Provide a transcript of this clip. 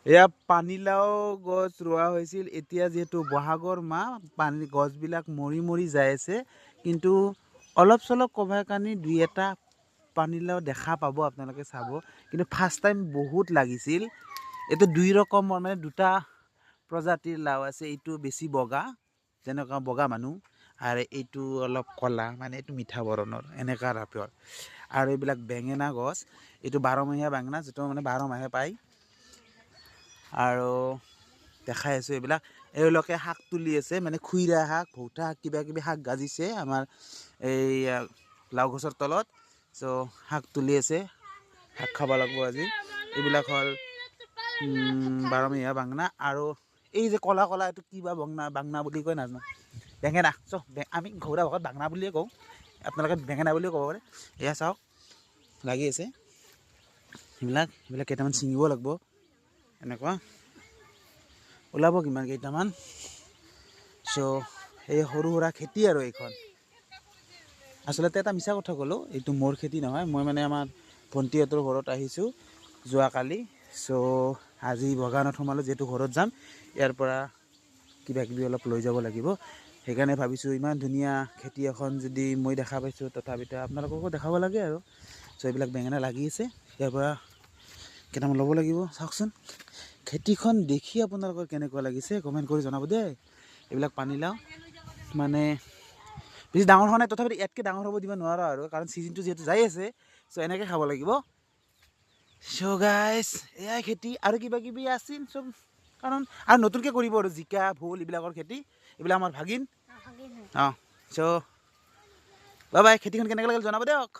এয়া পানীলাও গছ ৰোৱা হৈছিল এতিয়া যেহেতু বহাগৰ মাহ পানী গছবিলাক মৰি মৰি যাই আছে কিন্তু অলপ চলপ কভাৰ কানি দুই এটা পানীলাও দেখা পাব আপোনালোকে চাব কিন্তু ফাৰ্ষ্ট টাইম বহুত লাগিছিল এইটো দুই ৰকমৰ মানে দুটা প্ৰজাতিৰ লাও আছে এইটো বেছি বগা যেনেকুৱা বগা মানুহ আৰু এইটো অলপ কলা মানে এইটো মিঠা বৰণৰ এনেকুৱা টাইপৰ আৰু এইবিলাক বেঙেনা গছ এইটো 12 বেঙেনা যিটো মানে 12 মাহে পায় আৰু দেখাই আছোঁ এইবিলাক এওঁলোকে শাক তুলি আছে মানে খুইৰা শাক ভৌতা শাক কিবা কিবি শাক গাজিছে আমাৰ এই লাও গছৰ তলত চ' শাক তুলি আছে শাক খাব লাগিব আজি এইবিলাক হ'ল 12 বেঙেনা আৰু এই যে কলা কলা এইটো কিবা বাংনা বুলি কয় নাজানো বেঙেনা আমি ঘৰুৱা ভাষাত বাংনা বুলিয়ে কওঁ আপোনালোকে বেঙেনা বুলিও ক'ব পাৰে এয়া চাওক লাগি আছে এইবিলাক কেইটামান ছিঙিব লাগিব এনেকুৱা ওলাব কিমান কেইটামান চ' এই সৰু সুৰা খেতি আৰু এইখন আচলতে এটা মিছা কথা ক'লোঁ এইটো মোৰ খেতি নহয় মই মানে আমাৰ ভণ্টিহঁতৰ ঘৰত আহিছোঁ যোৱাকালি চ' আজি বাগানত সোমালোঁ যিহেতু ঘৰত যাম ইয়াৰ পৰা কিবা কিবি অলপ লৈ যাব লাগিব সেইকাৰণে ভাবিছোঁ ইমান ধুনীয়া খেতি এখন যদি মই দেখা পাইছোঁ তথাপিতো আপোনালোককো দেখাব লাগে আৰু চ' এইবিলাক বেঙেনা লাগি আছে ইয়াৰ পৰা কেইটামান ল'ব লাগিব চাওকচোন খেতিখন দেখি আপোনালোকৰ কেনেকুৱা লাগিছে কমেণ্ট কৰি জনাব দেই এইবিলাক পানীলাও মানে বেছি ডাঙৰ হোৱা নাই তথাপিতো ইয়াতকৈ ডাঙৰ হ'ব দিব নোৱাৰা আৰু কাৰণ ছিজনটো যিহেতু যাই আছে চ' এনেকৈ খাব লাগিব চ' গাইজ এয়াই খেতি আৰু কিবা কিবি আছিল চব কাৰণ আৰু নতুনকৈ কৰিব আৰু জিকা ভোল এইবিলাকৰ খেতি এইবিলাক আমাৰ ভাগিন চ' বাই বাই খেতিখন কেনেকৈ লাগিল জনাব দিয়ক